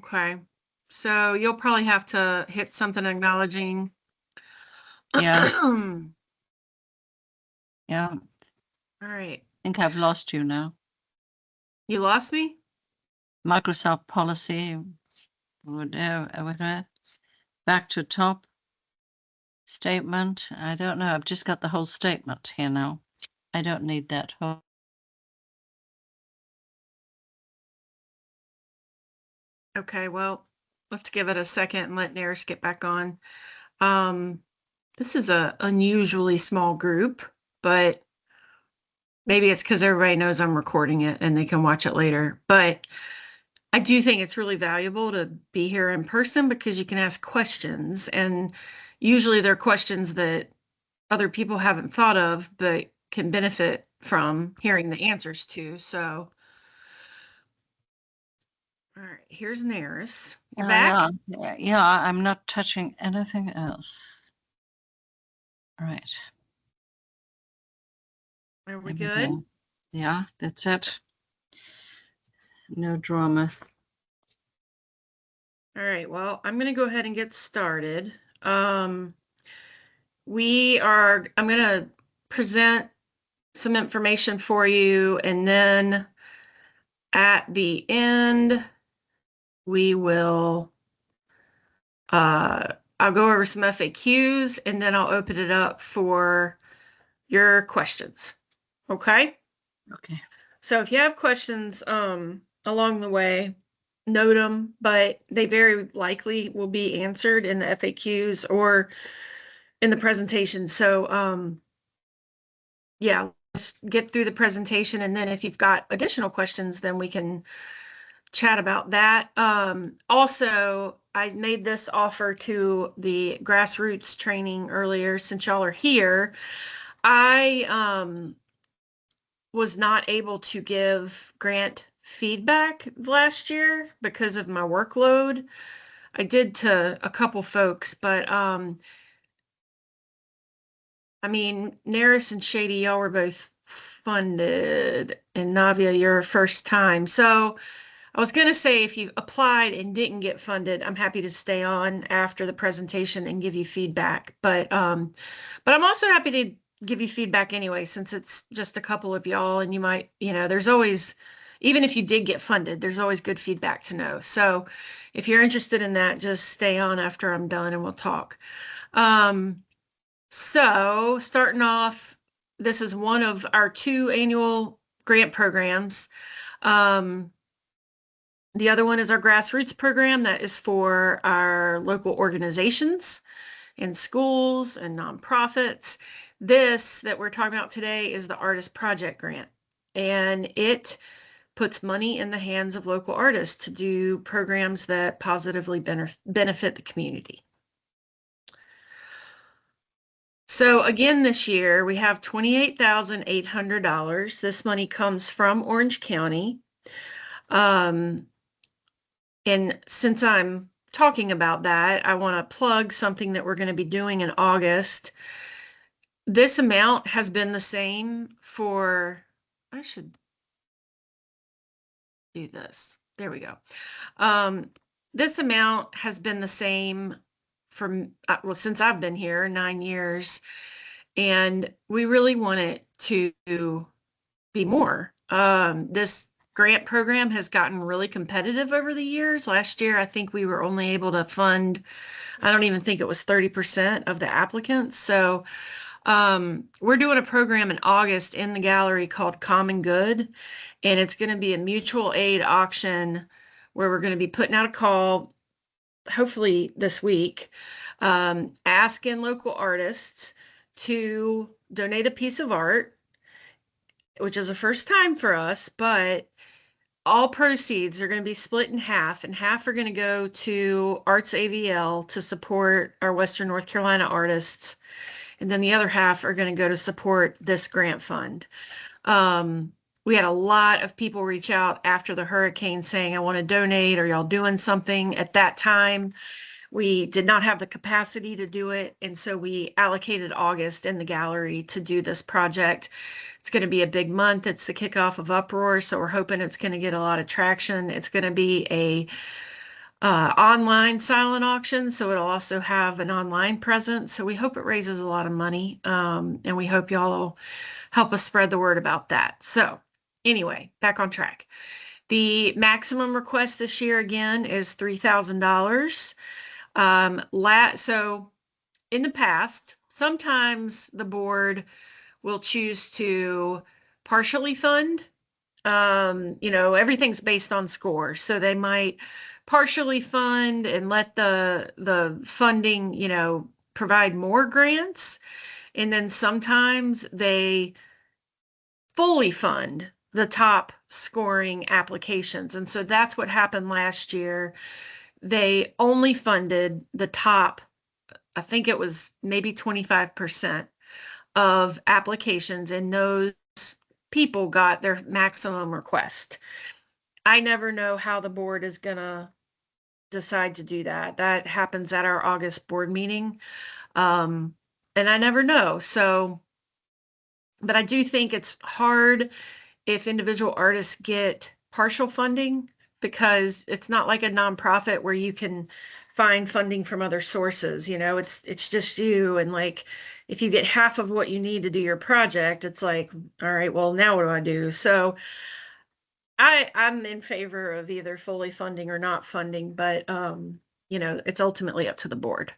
Okay. So you'll probably have to hit something acknowledging. Yeah. All Yeah. right. I think I've lost you now. You lost me? Microsoft policy. Back to top statement. I don't know. I've just got the whole statement here now. I don't need that whole. Okay, well, let's give it a second and let Naris get back on. This is a unusually small group, but maybe it's because everybody knows I'm recording it and they can watch it later. But I do think it's really valuable to be here in person because you can ask questions, and usually they're questions that other people haven't thought of, but can benefit from hearing the answers to. So, all right, here's Naris. You're back? Yeah. I'm not touching anything else. All right. Are we There we good? go. Yeah, that's it. No drama. All right, well, I'm going to go ahead and get started. I'm going to present some information for you, and then at the end, we will, I'll go over some FAQs, and then I'll open it up for your questions. Okay? Okay. So if you have questions along the way, note them, but they very likely will be answered in the FAQs or in the presentation. So yeah, let's get through the presentation, and then if you've got additional questions, then we can chat about that. Also, I made this offer to the grassroots training earlier. Since y'all are here, I was not able to give grant feedback last year because of my workload. I did to a couple folks, but I mean, Naris and Shady, y'all were both funded, and Navia, you're first time. So I was going to say if you applied and didn't get funded, I'm happy to stay on after the presentation and give you feedback. But I'm also happy to give you feedback anyway, since it's just a couple of y'all, and you might, there's always, even if you did get funded, there's always good feedback to know. So if you're interested in that, just stay on after I'm done and we'll talk. So starting off, this is one of our 2 annual grant programs. The other one is our grassroots program that is for our local organizations and schools and nonprofits. This that we're talking about today is the Artist Project Grant, and it puts money in the hands of local artists to do programs that positively benefit the community. So again, this year we have $28,800. This money comes from Orange County. And since I'm talking about that, I want to plug something that we're going to be doing in August. This amount has been the same for, I should do this. There we go. This amount has been the same for, well, since I've been here, 9 years. And we really want it to be more. This grant program has gotten really competitive over the years. Last year, I think we were only able to fund, I don't even think it was 30% of the applicants. So we're doing a program in August in the gallery called Common Good, and it's going to be a mutual aid auction where we're going to be putting out a call, hopefully this week, asking local artists to donate a piece of art, which is a first time for us, but all proceeds are going to be split in half, and half are going to go to Arts AVL to support our Western North Carolina artists, and then the other half are going to go to support this grant fund. We had a lot of people reach out after the hurricane saying, I want to donate, or y'all doing something. At that time, we did not have the capacity to do it, and so we allocated August in the gallery to do this project. It's going to be a big month. It's the kickoff of Uproar, so we're hoping it's going to get a lot of traction. It's going to be a online silent auction, so it'll also have an online presence. So we hope it raises a lot of money, and we hope y'all will help us spread the word about that. So anyway, back on track. The maximum request this year again is $3,000. So in the past, sometimes the board will choose to partially fund. Everything's based on score. So they might partially fund and let the funding, provide more grants. And then sometimes they fully fund the top scoring applications. And so that's what happened last year. They only funded the top, I think it was maybe 25% of applications, and those people got their maximum request. I never know how the board is going to decide to do that. That happens at our August board meeting. And I never know. So, but I do think it's hard if individual artists get partial funding, because it's not like a nonprofit where you can find funding from other sources. It's just you, and like if you get half of what you need to do your project, it's like, all right, well, now what do I do? So I'm in favor of either fully funding or not funding, but it's ultimately up to the board.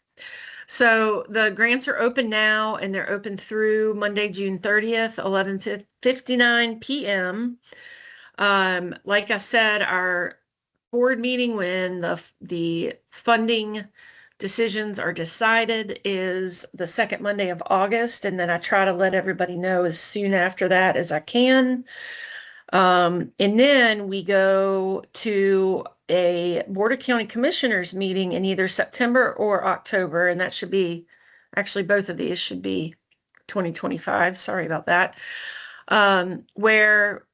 So the grants are open now, and they're open through Monday, June 30th, 11:59 p.m. Like I said, our board meeting, when the funding decisions are decided, is the second Monday of August, and then I try to let everybody know as soon after that as I can. And then we go to a Board of County Commissioners meeting in either September or October, and that should be, actually both of these should be 2025. Sorry about that. Where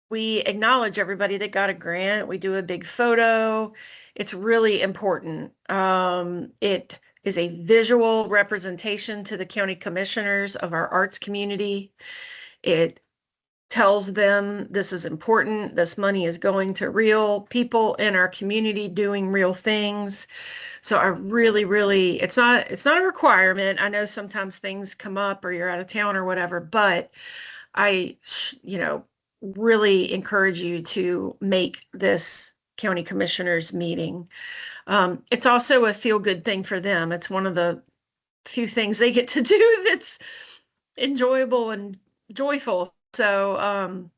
we acknowledge everybody that got a grant. We do a big photo. It's really important. It is a visual representation to the county commissioners of our arts community. It tells them this is important. This money is going to real people in our community doing real things. So I really, it's not a requirement. I know sometimes things come up or you're out of town or whatever, but I, really encourage you to make this county commissioners meeting. It's also a feel-good thing for them. It's one of the few things they get to do that's enjoyable and joyful. So,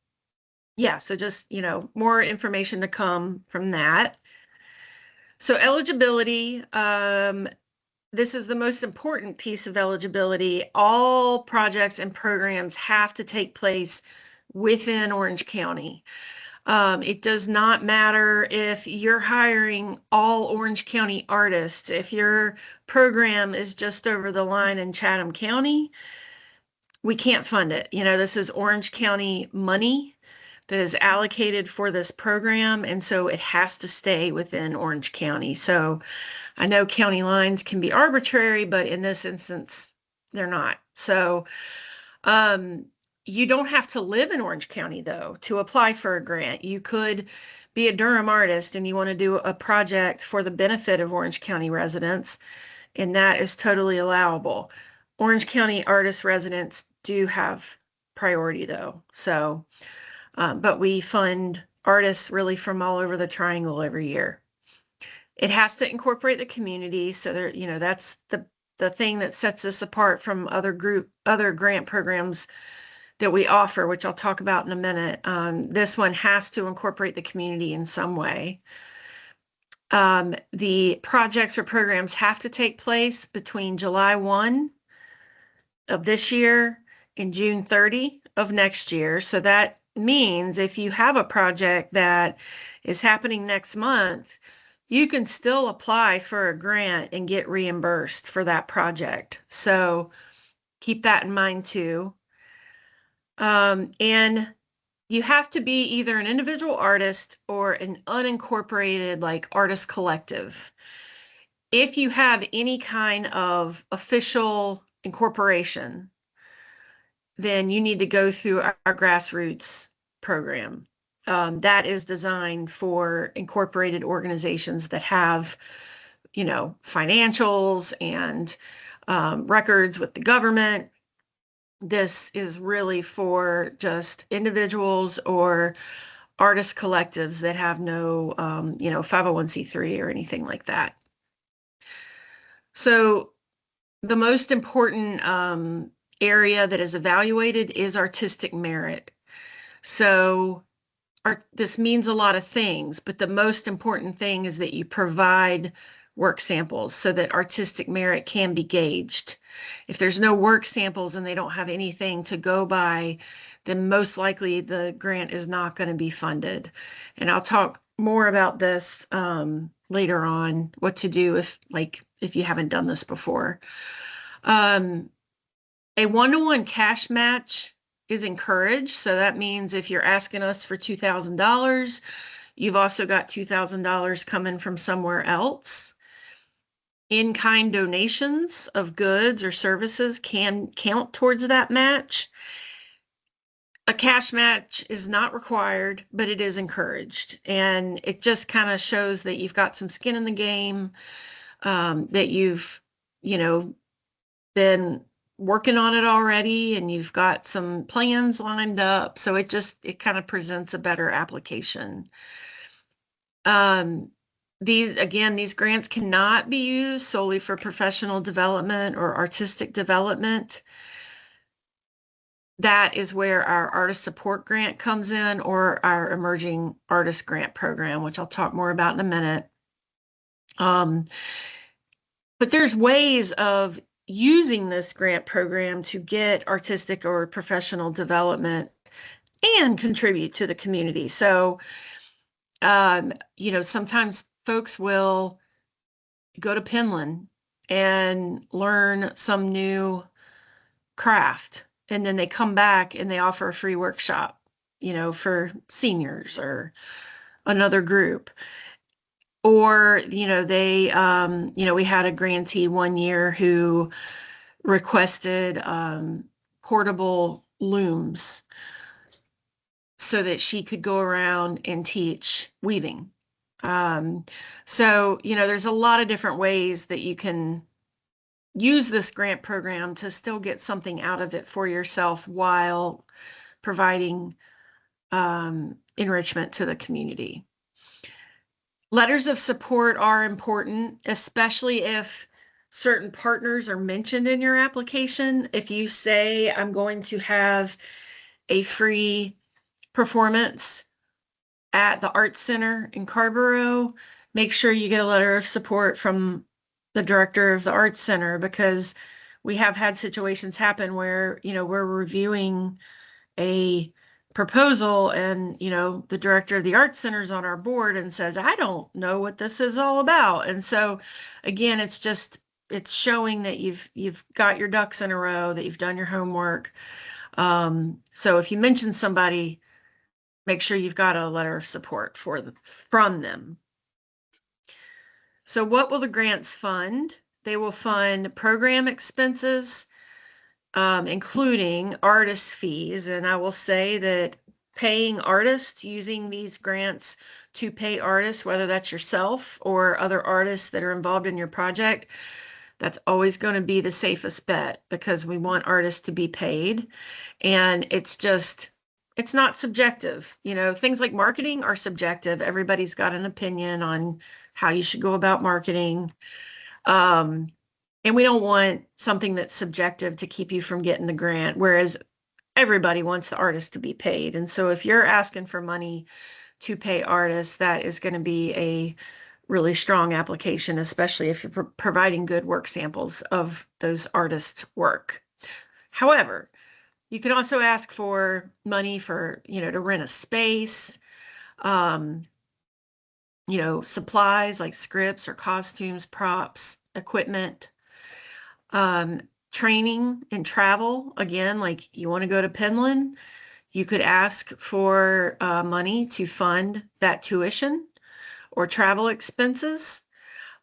yeah, so just, more information to come from that. So eligibility, this is the most important piece of eligibility. All projects and programs have to take place within Orange County. It does not matter if you're hiring all Orange County artists. If your program is just over the line in Chatham County, we can't fund it. This is Orange County money that is allocated for this program, and so it has to stay within Orange County. So I know county lines can be arbitrary, but in this instance, they're not. So you don't have to live in Orange County, though, to apply for a grant. You could be a Durham artist and you want to do a project for the benefit of Orange County residents, and that is totally allowable. Orange County artist residents do have priority, though. So, but we fund artists really from all over the triangle every year. It has to incorporate the community. So there, that's the thing that sets us apart from other grant programs that we offer, which I'll talk about in a minute. This one has to incorporate the community in some way. The projects or programs have to take place between July 1 of this year and June 30 of next year. So that means if you have a project that is happening next month, you can still apply for a grant and get reimbursed for that project. So keep that in mind too. And you have to be either an individual artist or an unincorporated like artist collective. If you have any kind of official incorporation, then you need to go through our grassroots program. that is designed for incorporated organizations that have, financials and records with the government. This is really for just individuals or artist collectives that have no, 501c3 or anything like that. So the most important area that is evaluated is artistic merit. So this means a lot of things, but the most important thing is that you provide work samples so that artistic merit can be gauged. If there's no work samples and they don't have anything to go by, then most likely the grant is not going to be funded. And I'll talk more about this later on, what to do if you haven't done this before. A one-to-one cash match is encouraged. So that means if you're asking us for $2,000, you've also got $2,000 coming from somewhere else. In-kind donations of goods or services can count towards that match. A cash match is not required, but it is encouraged. And it just kind of shows that you've got some skin in the game, that you've, been working on it already and you've got some plans lined up. So it kind of presents a better application. These grants cannot be used solely for professional development or artistic development. That is where our artist support grant comes in, or our emerging artist grant program, which I'll talk more about in a minute. But there's ways of using this grant program to get artistic or professional development and contribute to the community. So, sometimes folks will go to Penland and learn some new craft, and then they come back and they offer a free workshop, for seniors or another group. Or, we had a grantee one year who requested portable looms so that she could go around and teach weaving. So, there's a lot of different ways that you can use this grant program to still get something out of it for yourself while providing enrichment to the community. Letters of support are important, especially if certain partners are mentioned in your application. If you say, I'm going to have a free performance at the Arts Center in Carrboro, make sure you get a letter of support from the director of the Arts Center, because we have had situations happen where, we're reviewing a proposal and, the director of the Arts Center is on our board and says, I don't know what this is all about. And so again, it's showing that you've got your ducks in a row, that you've done your homework. So if you mention somebody, make sure you've got a letter of support from them. So what will the grants fund? They will fund program expenses, including artist fees. And I will say that paying artists, using these grants to pay artists, whether that's yourself or other artists that are involved in your project, that's always going to be the safest bet, because we want artists to be paid. And it's not subjective. Things like marketing are subjective. Everybody's got an opinion on how you should go about marketing. And we don't want something that's subjective to keep you from getting the grant, whereas everybody wants the artist to be paid. And so if you're asking for money to pay artists, that is going to be a really strong application, especially if you're providing good work samples of those artists' work. However, you can also ask for money for, to rent a space, supplies like scripts or costumes, props, equipment, training and travel. Again, like you want to go to Penland, you could ask for money to fund that tuition or travel expenses.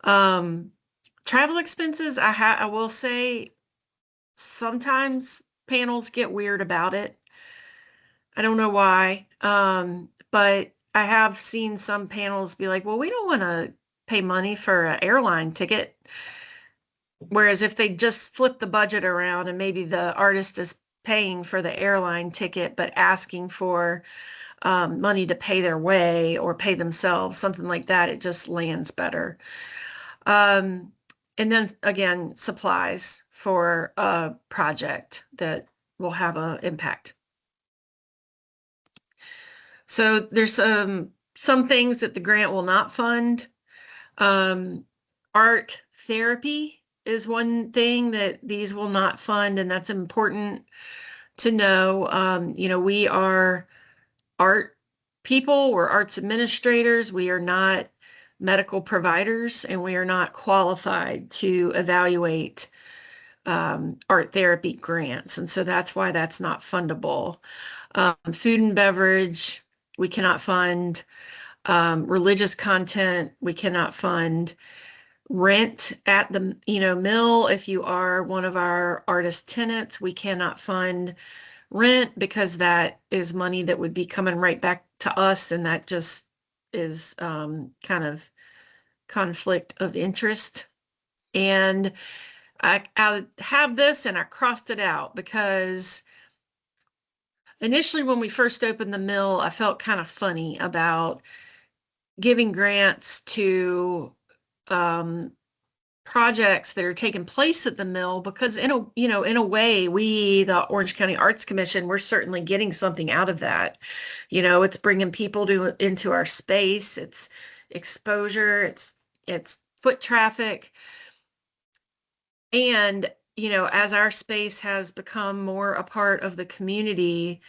Travel expenses, I will say, sometimes panels get weird about it. I don't know why. but I have seen some panels be like, well, we don't want to pay money for an airline ticket. Whereas if they just flip the budget around and maybe the artist is paying for the airline ticket, but asking for money to pay their way or pay themselves, something like that, it just lands better. And then again, supplies for a project that will have an impact. So there's some things that the grant will not fund. Art therapy is one thing that these will not fund, and that's important to know. We are art people, we're arts administrators, we are not medical providers, and we are not qualified to evaluate art therapy grants. And so that's why that's not fundable. Food and beverage, we cannot fund. Religious content, we cannot fund. Rent at the mill, if you are one of our artist tenants, we cannot fund rent because that is money that would be coming right back to us, and that just is kind of conflict of interest. And I have this and I crossed it out because initially when we first opened the mill, I felt kind of funny about giving grants to projects that are taking place at the mill, because in a way, we, the Orange County Arts Commission, we're certainly getting something out of that. It's bringing people into our space, it's exposure, it's foot traffic. And as our space has become more a part of the community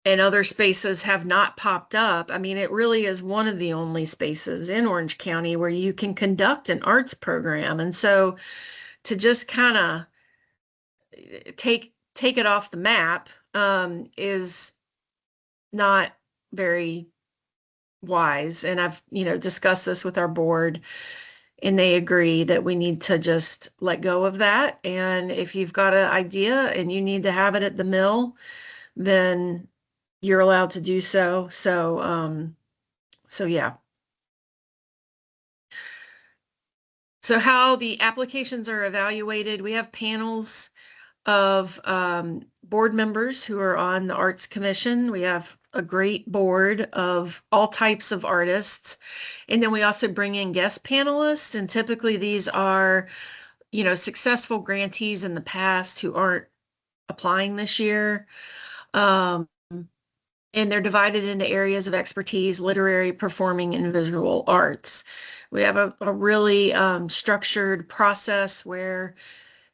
and other spaces have not popped up, I mean, it really is one of the only spaces in Orange County where you can conduct an arts program. And so to just kind of take it off the map is not very wise. And I've discussed this with our board, and they agree that we need to just let go of that. And if you've got an idea and you need to have it at the mill, then you're allowed to do so. So yeah. So how the applications are evaluated, we have panels of board members who are on the Arts Commission. We have a great board of all types of artists. And then we also bring in guest panelists. And typically these are, successful grantees in the past who aren't applying this year. And they're divided into areas of expertise: literary, performing, and visual arts. We have a really structured process where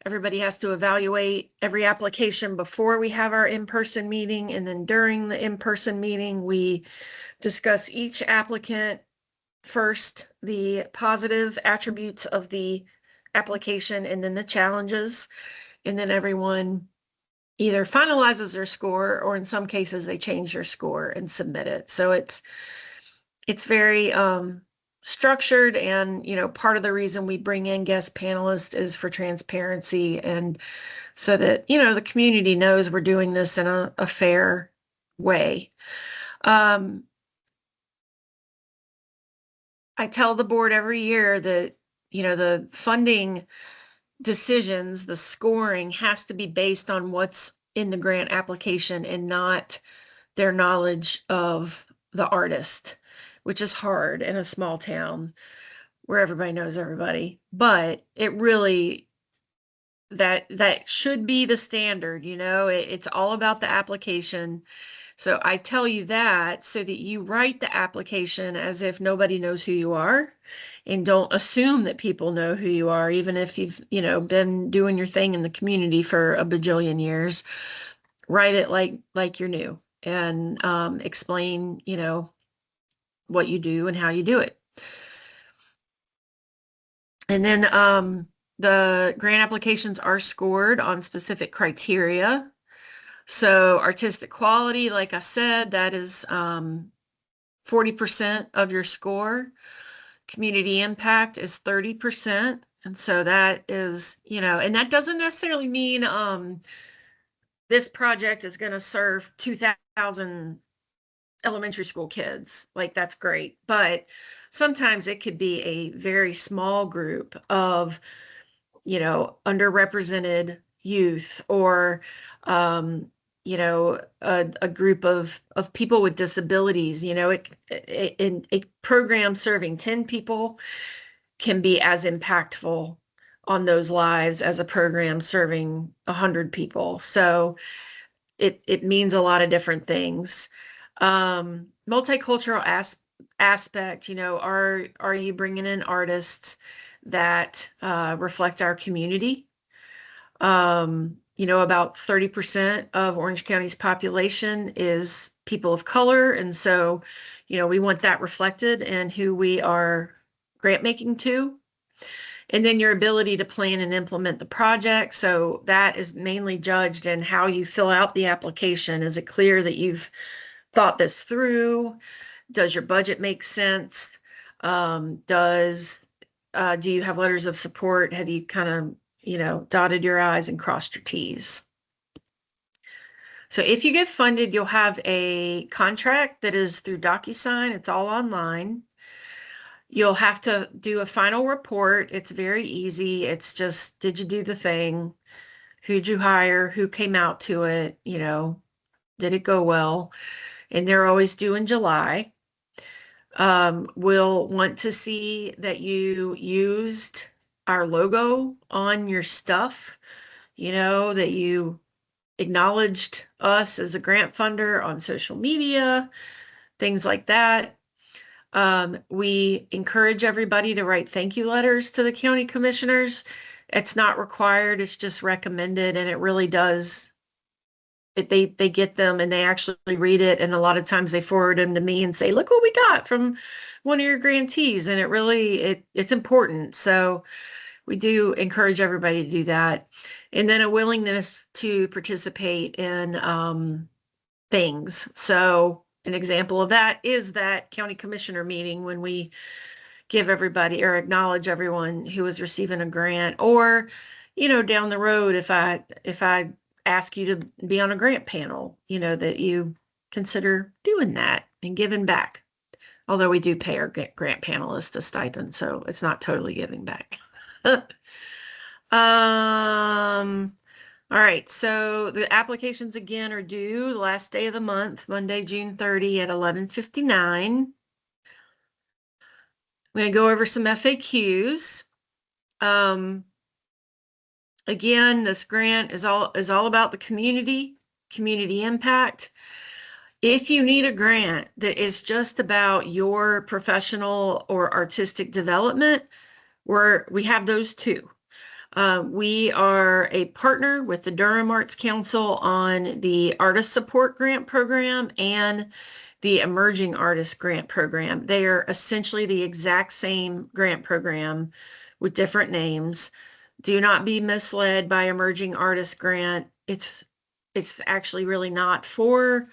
everybody has to evaluate every application before we have our in-person meeting. And then during the in-person meeting, we discuss each applicant first, the positive attributes of the application, and then the challenges. And then everyone either finalizes their score, or in some cases they change their score and submit it. So it's very structured, and part of the reason we bring in guest panelists is for transparency, and so that the community knows we're doing this in a fair way. I tell the board every year that the funding decisions, the scoring has to be based on what's in the grant application and not their knowledge of the artist, which is hard in a small town where everybody knows everybody. But it really, that should be the standard. It's all about the application. So I tell you that so that you write the application as if nobody knows who you are, and don't assume that people know who you are, even if you've, been doing your thing in the community for a bajillion years. Write it like you're new, and explain, what you do and how you do it. And then the grant applications are scored on specific criteria. So artistic quality, like I said, that is 40% of your score. Community impact is 30%. And so that is, and that doesn't necessarily mean this project is going to serve 2,000 elementary school kids, like that's great. But sometimes it could be a very small group of, underrepresented youth, or, um, a group of people with disabilities. A program serving 10 people can be as impactful on those lives as a program serving 100 people. So it means a lot of different things. Multicultural aspect, are you bringing in artists that reflect our community? About 30% of Orange County's population is people of color. And so, we want that reflected in who we are grant making to. And then your ability to plan and implement the project. So that is mainly judged in how you fill out the application. Is it clear that you've thought this through? Does your budget make sense? Do you have letters of support? Have you kind of, dotted your I's and crossed your T's? So if you get funded, you'll have a contract that is through DocuSign. It's all online. You'll have to do a final report. It's very easy. It's just, did you do the thing? Who'd you hire? Who came out to it? Did it go well? And they're always due in July. We'll want to see that you used our logo on your stuff, that you acknowledged us as a grant funder on social media, things like that. We encourage everybody to write thank you letters to the county commissioners. It's not required, it's just recommended, and it really does. They get them and they actually read it, and a lot of times they forward them to me and say, look what we got from one of your grantees. And it's important. So we do encourage everybody to do that. And then a willingness to participate in things. So an example of that is that county commissioner meeting, when we give everybody or acknowledge everyone who is receiving a grant, or, down the road, if I ask you to be on a grant panel, that you consider doing that and giving back. Although we do pay our grant panelists a stipend, so it's not totally giving back. All right, so the applications again are due the last day of the month, Monday, June 30 at 11:59. I'm going to go over some FAQs. Again, this grant is all about the community impact. If you need a grant that is just about your professional or artistic development, we have those too. We are a partner with the Durham Arts Council on the Artist Support Grant Program and the Emerging Artist Grant Program. They are essentially the exact same grant program with different names. Do not be misled by Emerging Artist Grant. It's actually really not for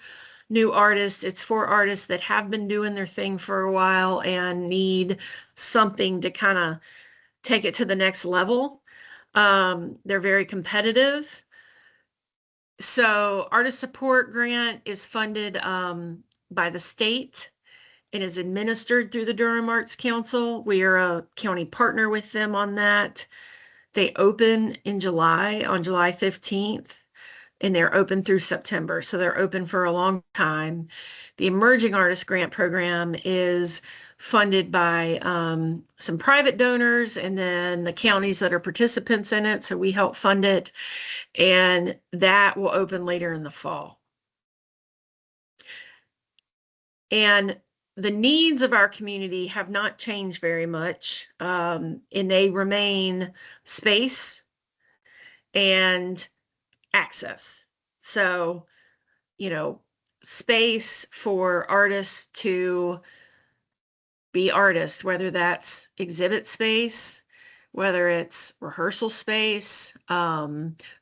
new artists. It's for artists that have been doing their thing for a while and need something to kind of take it to the next level. They're very competitive. So Artist Support Grant is funded by the state and is administered through the Durham Arts Council. We are a county partner with them on that. They open in July, on July 15th, and they're open through September. So they're open for a long time. The Emerging Artist Grant Program is funded by some private donors and then the counties that are participants in it. So we help fund it, and that will open later in the fall. And the needs of our community have not changed very much, and they remain space and access. So, space for artists to be artists, whether that's exhibit space, whether it's rehearsal space,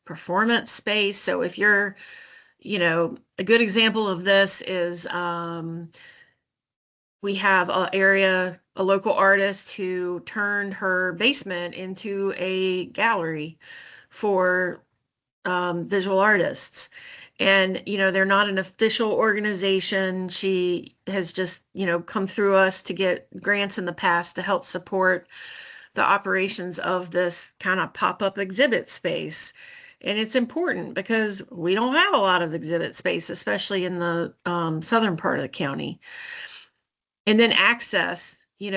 performance space. So if you're, a good example of this is we have a local artist who turned her basement into a gallery for visual artists. And, they're not an official organization. She has just, come through us to get grants in the past to help support the operations of this kind of pop-up exhibit space. And it's important because we don't have a lot of exhibit space, especially in the southern part of the county. And then access, we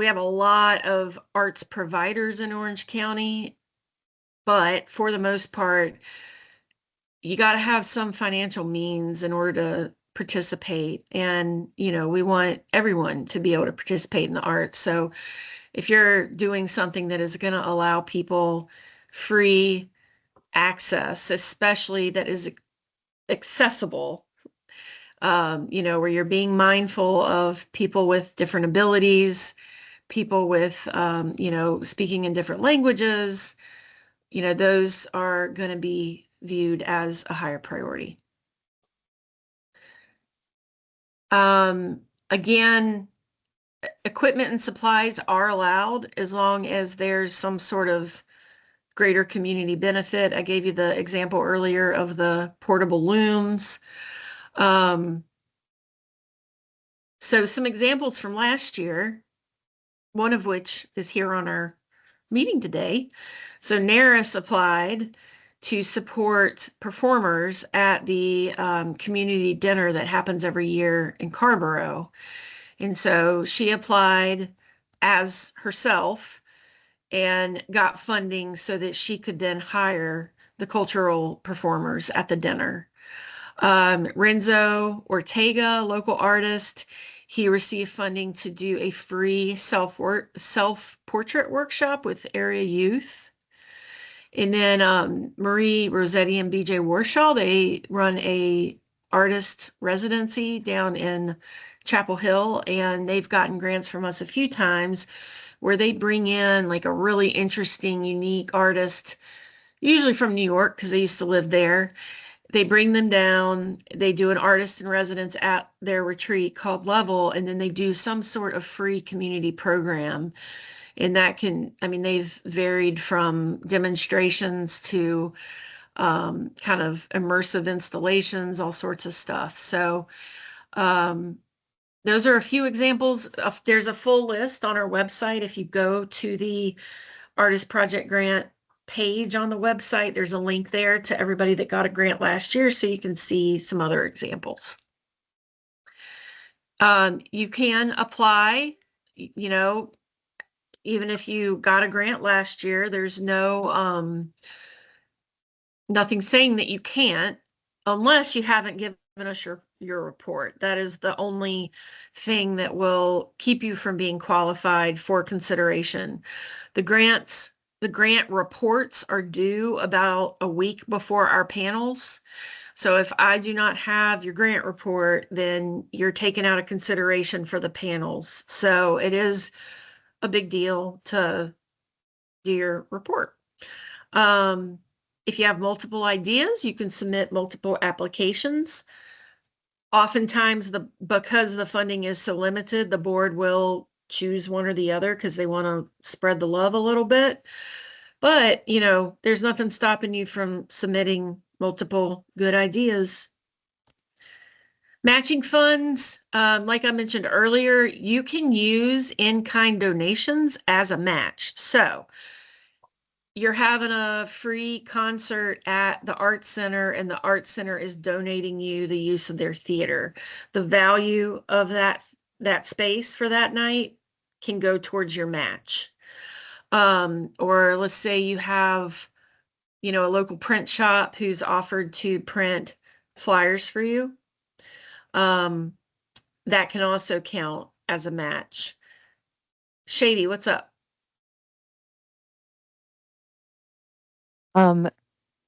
have a lot of arts providers in Orange County, but for the most part, you got to have some financial means in order to participate. And, we want everyone to be able to participate in the arts. So if you're doing something that is going to allow people free access, especially that is accessible, where you're being mindful of people with different abilities, people with, speaking in different languages, those are going to be viewed as a higher priority. Again, equipment and supplies are allowed as long as there's some sort of greater community benefit. I gave you the example earlier of the portable looms. So some examples from last year, one of which is here on our meeting today. So NARIS applied to support performers at the community dinner that happens every year in Carrboro. And so she applied as herself and got funding so that she could then hire the cultural performers at the dinner. Renzo Ortega, local artist, he received funding to do a free self-portrait workshop with area youth. And then Marie Rossetti and BJ Warshaw, they run a artist residency down in Chapel Hill, and they've gotten grants from us a few times where they bring in like a really interesting, unique artist, usually from New York because they used to live there. They bring them down, they do an artist in residence at their retreat called Level, and then they do some sort of free community program. And that they've varied from demonstrations to kind of immersive installations, all sorts of stuff. So those are a few examples. There's a full list on our website. If you go to the Artist Project Grant page on the website, there's a link there to everybody that got a grant last year, so you can see some other examples. You can apply, even if you got a grant last year, there's nothing saying that you can't unless you haven't given us your report. That is the only thing that will keep you from being qualified for consideration. The grant reports are due about a week before our panels. So if I do not have your grant report, then you're taken out of consideration for the panels. So it is a big deal to do your report. If you have multiple ideas, you can submit multiple applications. Oftentimes, because the funding is so limited, the board will choose one or the other because they want to spread the love a little bit. But, there's nothing stopping you from submitting multiple good ideas. Matching funds, like I mentioned earlier, you can use in-kind donations as a match. So you're having a free concert at the Arts Center, and the Arts Center is donating you the use of their theater. The value of that space for that night can go towards your match. Or let's say you have, a local print shop who's offered to print flyers for you. That can also count as a match. Shady, what's up?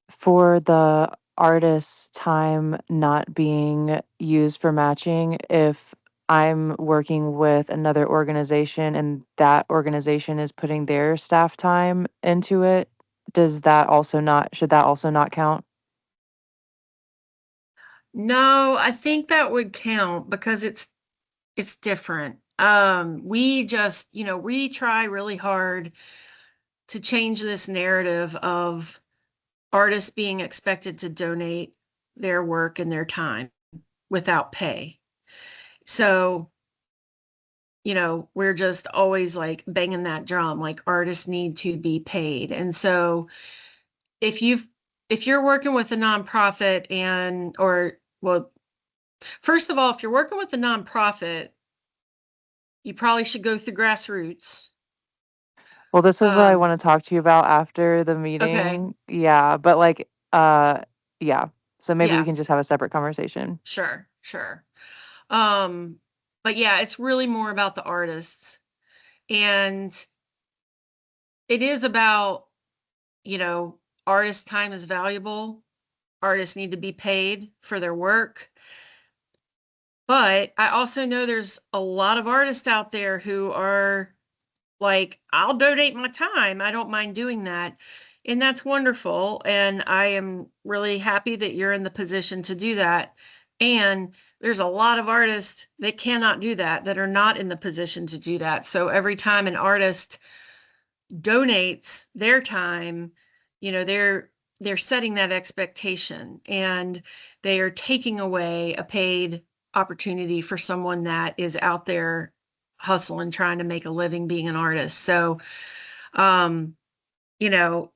For the artist's time not being used for matching, if I'm working with another organization and that organization is putting their staff time into it, should that also not count? No, I think that would count because it's different. We just, we try really hard to change this narrative of artists being expected to donate their work and their time without pay. So, we're just always like banging that drum, like artists need to be paid. And so if you're working with a nonprofit first of all, if you're working with a nonprofit, you probably should go through grassroots. Well, this is what I Um, want to talk to you about after the okay. meeting. Yeah, but like, yeah. So maybe we Yeah, can just have a separate conversation. sure, sure. Um, but yeah, it's really more about the artists. And it is about, you know, artist time is valuable. Artists need to be paid for their work. But I also know there's a lot of artists out there who are like, I'll donate my time. I don't mind doing that. And that's wonderful. And I am really happy that you're in the position to do that. And there's a lot of artists that cannot do that, that are not in the position to do that. So every time an artist donates their time, they're setting that expectation, and they are taking away a paid opportunity for someone that is out there hustling, trying to make a living being an artist. So, um, you know,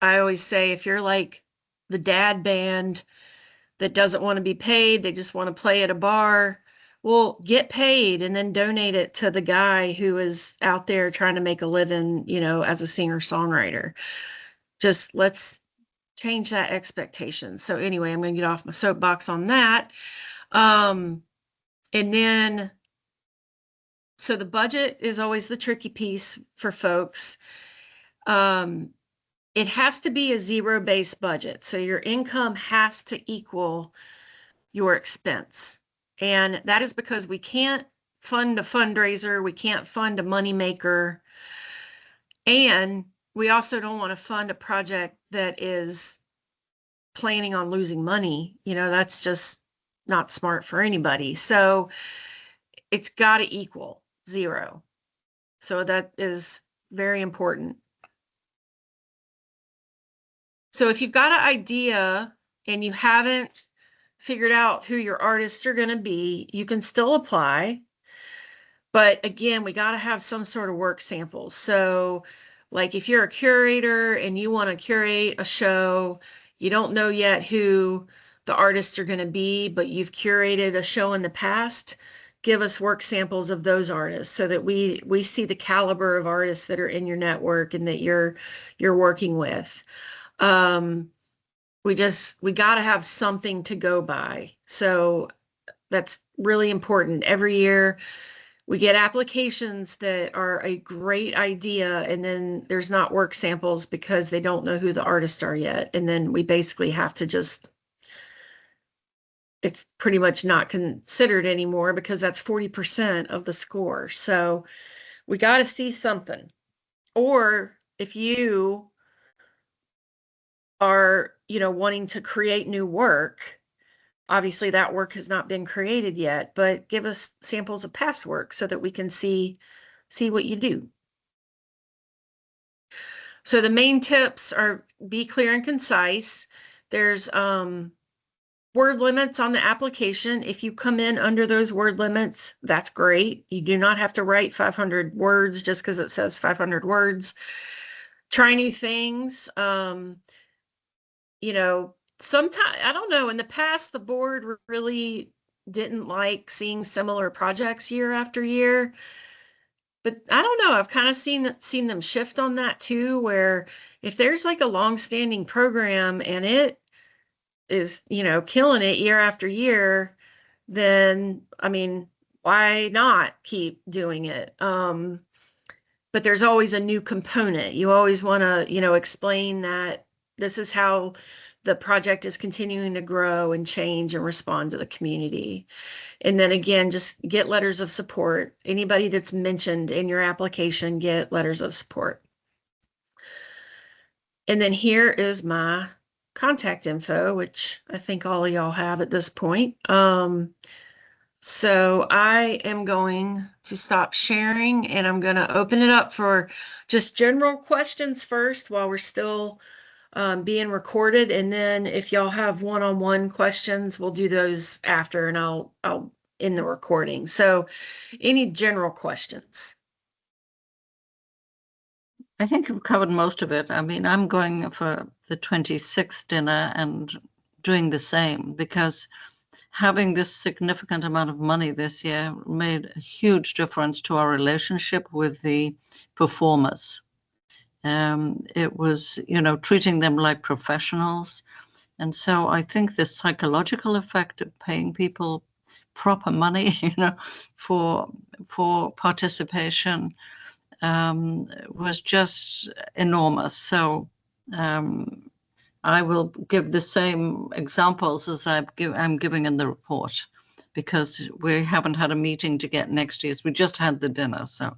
I always say, if you're like the dad band that doesn't want to be paid, they just want to play at a bar, well, get paid and then donate it to the guy who is out there trying to make a living, as a singer-songwriter. Just let's change that expectation. So anyway, I'm going to get off my soapbox on that. Um, and then, so the budget is always the tricky piece for folks. Um, it has to be a zero-based budget. So your income has to equal your expense. And that is because we can't fund a fundraiser, we can't fund a moneymaker, and we also don't want to fund a project that is planning on losing money. That's just not smart for anybody. So it's got to equal zero. So that is very important. So if you've got an idea and you haven't figured out who your artists are going to be, you can still apply. But again, we got to have some sort of work samples. So, like if you're a curator and you want to curate a show, you don't know yet who the artists are going to be, but you've curated a show in the past, give us work samples of those artists so that we see the caliber of artists that are in your network and that you're working with. We got to have something to go by. So that's really important. Every year we get applications that are a great idea, and then there's not work samples because they don't know who the artists are yet. And then we basically have to it's pretty much not considered anymore because that's 40% of the score. So we got to see something. Or if you are, wanting to create new work, obviously that work has not been created yet, but give us samples of past work so that we can see what you do. So the main tips are: be clear and concise. There's word limits on the application. If you come in under those word limits, that's great. You do not have to write 500 words just because it says 500 words. Try new things. Sometimes, I don't know, in the past, the board really didn't like seeing similar projects year after year. But I don't know, I've kind of seen them shift on that too, where if there's like a long-standing program and it is, killing it year after year, then I mean, why not keep doing it? But there's always a new component. You always want to, explain that this is how the project is continuing to grow and change and respond to the community. And then again, just get letters of support. Anybody that's mentioned in your application, get letters of support. And then here is my contact info, which I think all of y'all have at this point. So I am going to stop sharing, and I'm going to open it up for just general questions first while we're still being recorded. And then if y'all have one-on-one questions, we'll do those after, and I'll end the recording. So any general questions? I think you've covered most of it. I mean, I'm going for the 26th dinner and doing the same because having this significant amount of money this year made a huge difference to our relationship with the performers. It was, treating them like professionals. And so I think the psychological effect of paying people proper money, for participation, was just enormous. So I will give the same examples as I'm giving in the report, because we haven't had a meeting to get next year's. We just had the dinner. So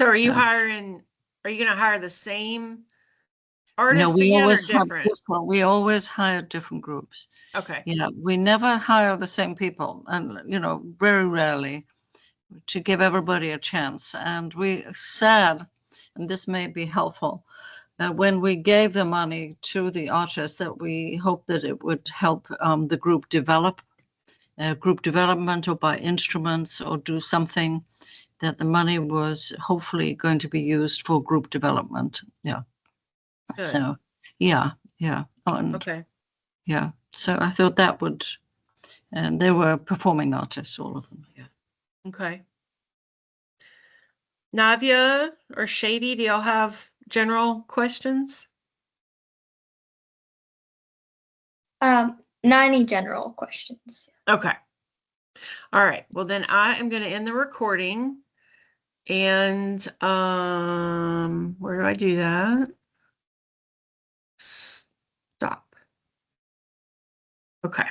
Are you So- going to hire the same no, artists we again, or always have different? we always hire different groups. Okay. Yeah, we never hire the same people, and very rarely, to give everybody a chance. And we sad, and this may be helpful, when we gave the money to the artists, that we hoped that it would help the group develop, group development, or buy instruments, or do something, that the money was hopefully going to be used for group development. Yeah. Good. So, yeah. And Okay. yeah. So I thought that would, and they were performing artists, all of them. Yeah. Okay. Navia or Shady, do y'all have general questions? Not any general questions. Okay. All right. Well, then I am going to end the recording. And where do I do that? Stop. Okay.